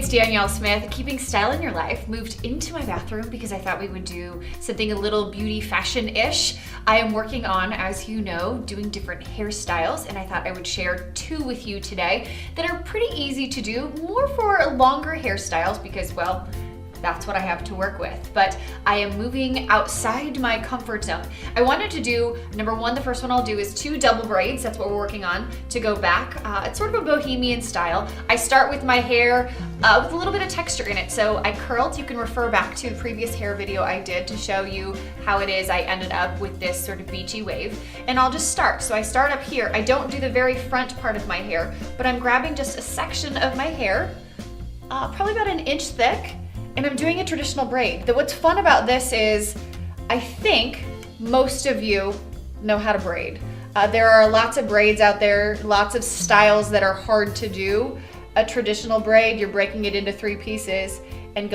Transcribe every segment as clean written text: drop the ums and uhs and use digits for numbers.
it's Danielle Smith. Keeping style in your life moved into my bathroom because I thought we would do something a little beauty fashion-ish. I am working on, as you know, doing different hairstyles, and I thought I would share 2 with you today that are pretty easy to do, more for longer hairstyles because, well, that's what I have to work with. But I am moving outside my comfort zone. I wanted to do, number 1, the first one I'll do is 2 double braids. That's what we're working on to go back. It's sort of a bohemian style. I start with my hair with a little bit of texture in it. So I curled. You can refer back to the previous hair video I did to show you how it is I ended up with this sort of beachy wave. And I'll just start. So I start up here. I don't do the very front part of my hair, but I'm grabbing just a section of my hair, probably about an inch thick, and I'm doing a traditional braid. What's fun about this is I think most of you know how to braid. There are lots of braids out there, lots of styles that are hard to do. A traditional braid, you're breaking it into 3 pieces and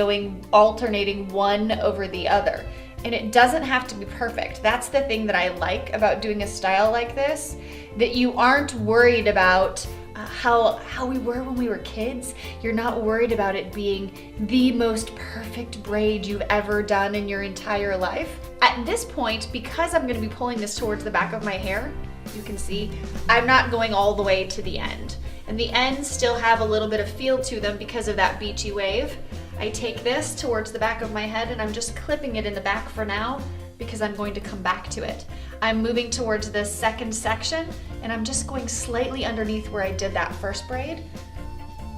alternating one over the other. And it doesn't have to be perfect. That's the thing that I like about doing a style like this, that you aren't worried about how we were when we were kids. You're not worried about it being the most perfect braid you've ever done in your entire life. At this point, because I'm going to be pulling this towards the back of my hair, you can see I'm not going all the way to the end. And the ends still have a little bit of feel to them because of that beachy wave. I take this towards the back of my head and I'm just clipping it in the back for now because I'm going to come back to it. I'm moving towards the second section and I'm just going slightly underneath where I did that first braid,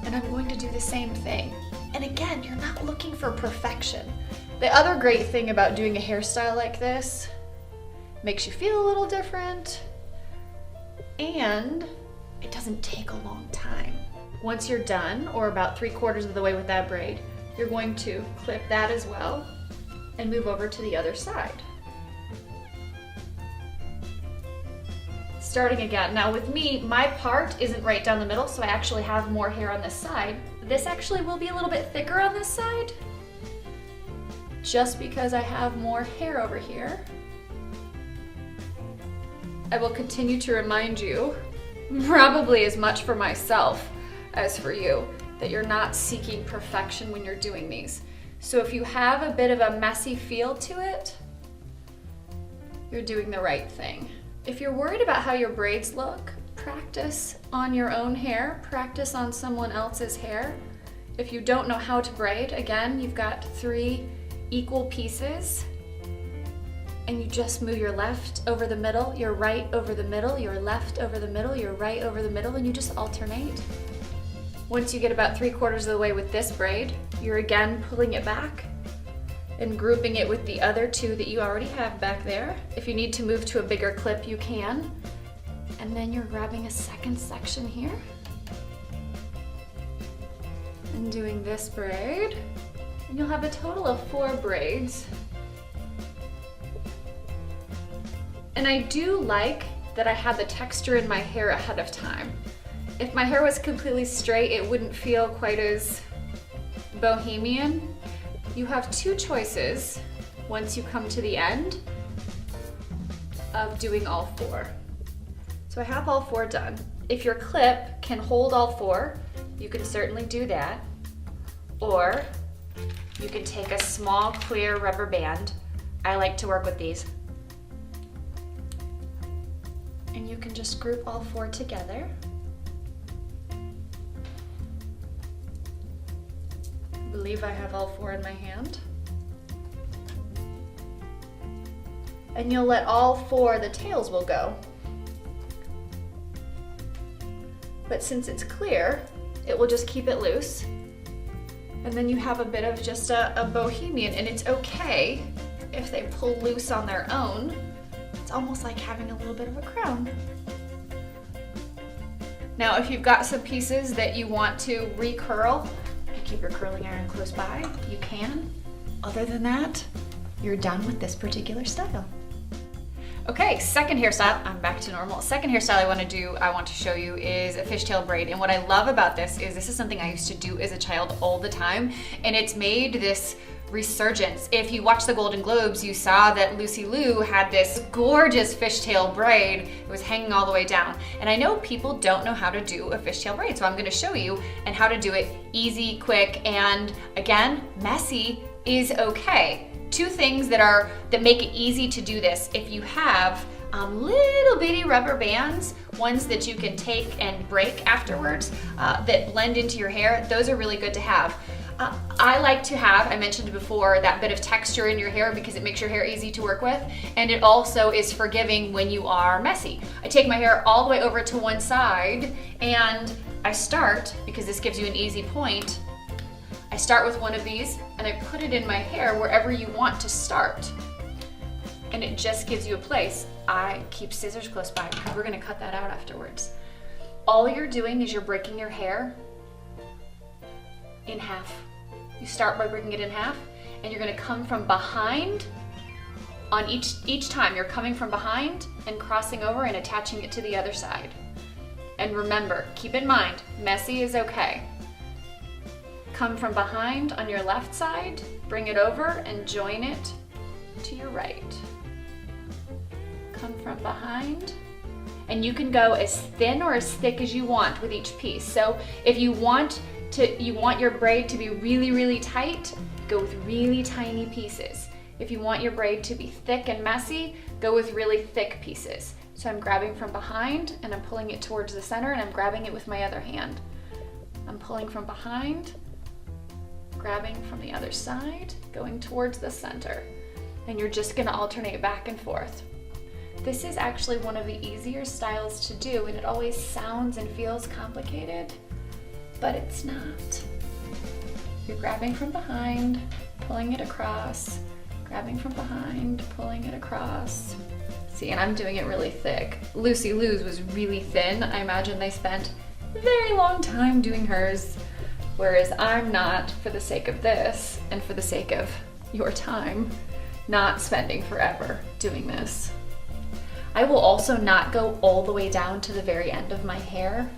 and I'm going to do the same thing. And again, you're not looking for perfection. The other great thing about doing a hairstyle like this, makes you feel a little different, and it doesn't take a long time. Once you're done, or about 3/4 of the way with that braid, you're going to clip that as well and move over to the other side. Starting again. Now with me, my part isn't right down the middle, so I actually have more hair on this side. This actually will be a little bit thicker on this side, just because I have more hair over here. I will continue to remind you, probably as much for myself as for you, that you're not seeking perfection when you're doing these. So if you have a bit of a messy feel to it, you're doing the right thing. If you're worried about how your braids look, practice on your own hair, practice on someone else's hair. If you don't know how to braid, again, you've got 3 equal pieces, and you just move your left over the middle, your right over the middle, your left over the middle, your right over the middle, and you just alternate. Once you get about 3/4 of the way with this braid, you're again pulling it back and grouping it with the other 2 that you already have back there. If you need to move to a bigger clip, you can. And then you're grabbing a second section here and doing this braid. And you'll have a total of 4 braids. And I do like that I had the texture in my hair ahead of time. If my hair was completely straight, it wouldn't feel quite as bohemian. You have 2 choices once you come to the end of doing all 4. So I have all 4 done. If your clip can hold all 4, you can certainly do that. Or you can take a small clear rubber band. I like to work with these. And you can just group all 4 together. I believe I have all 4 in my hand. And you'll let all 4, the tails will go. But since it's clear, it will just keep it loose. And then you have a bit of just a bohemian, and it's okay if they pull loose on their own. It's almost like having a little bit of a crown. Now, if you've got some pieces that you want to recurl, keep your curling iron close by, you can. Other than that, you're done with this particular style. Okay, second hairstyle, I'm back to normal. Second hairstyle I want to show you is a fishtail braid. And what I love about this is something I used to do as a child all the time. And it's made this resurgence. If you watched the Golden Globes, you saw that Lucy Liu had this gorgeous fishtail braid. It was hanging all the way down. And I know people don't know how to do a fishtail braid, so I'm gonna show you and how to do it easy, quick, and again, messy is okay. Two things that make it easy to do this. If you have little bitty rubber bands, ones that you can take and break afterwards that blend into your hair, those are really good to have. I like to have, I mentioned before, that bit of texture in your hair because it makes your hair easy to work with, and it also is forgiving when you are messy. I take my hair all the way over to one side and I start, because this gives you an easy point, I start with one of these and I put it in my hair wherever you want to start. And it just gives you a place. I keep scissors close by because we're gonna cut that out afterwards. All you're doing is you're breaking your hair in half. You start by breaking it in half, and you're gonna come from behind on each time. You're coming from behind and crossing over and attaching it to the other side. And remember, keep in mind, messy is okay. Come from behind on your left side, bring it over and join it to your right. Come from behind, and you can go as thin or as thick as you want with each piece. So if you want your braid to be really, really tight, go with really tiny pieces. If you want your braid to be thick and messy, go with really thick pieces. So I'm grabbing from behind and I'm pulling it towards the center, and I'm grabbing it with my other hand. I'm pulling from behind, grabbing from the other side, going towards the center. And you're just gonna alternate back and forth. This is actually one of the easier styles to do, and it always sounds and feels complicated, but it's not. You're grabbing from behind, pulling it across, grabbing from behind, pulling it across. See, and I'm doing it really thick. Lucy Liu's was really thin. I imagine they spent a very long time doing hers, whereas I'm not, for the sake of this and for the sake of your time, not spending forever doing this. I will also not go all the way down to the very end of my hair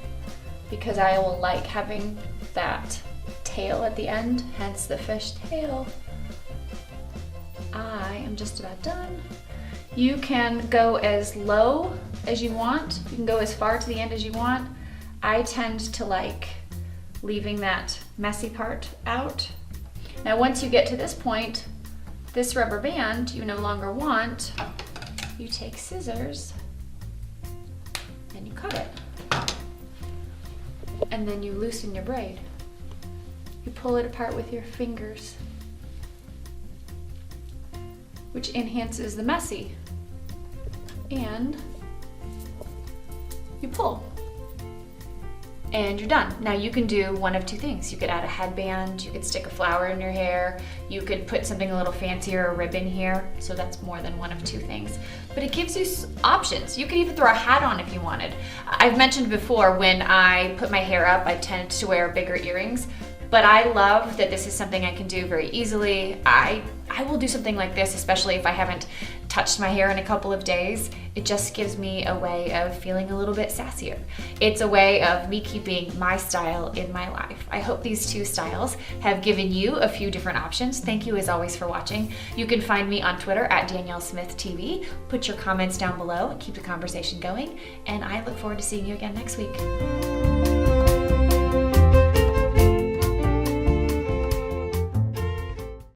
because I will like having that tail at the end, hence the fishtail. I am just about done. You can go as low as you want. You can go as far to the end as you want. I tend to like leaving that messy part out. Now once you get to this point, this rubber band you no longer want, you take scissors and you cut it. And then you loosen your braid. You pull it apart with your fingers, which enhances the messy. And you pull. And you're done. Now you can do one of two things. You could add a headband, you could stick a flower in your hair, you could put something a little fancier, a ribbon here, so that's more than one of two things. But it gives you options. You could even throw a hat on if you wanted. I've mentioned before, when I put my hair up, I tend to wear bigger earrings, but I love that this is something I can do very easily. I will do something like this, especially if I haven't touched my hair in a couple of days. It just gives me a way of feeling a little bit sassier. It's a way of me keeping my style in my life. I hope these two styles have given you a few different options. Thank you as always for watching. You can find me on Twitter at DanielleSmithTV. Put your comments down below and keep the conversation going. And I look forward to seeing you again next week.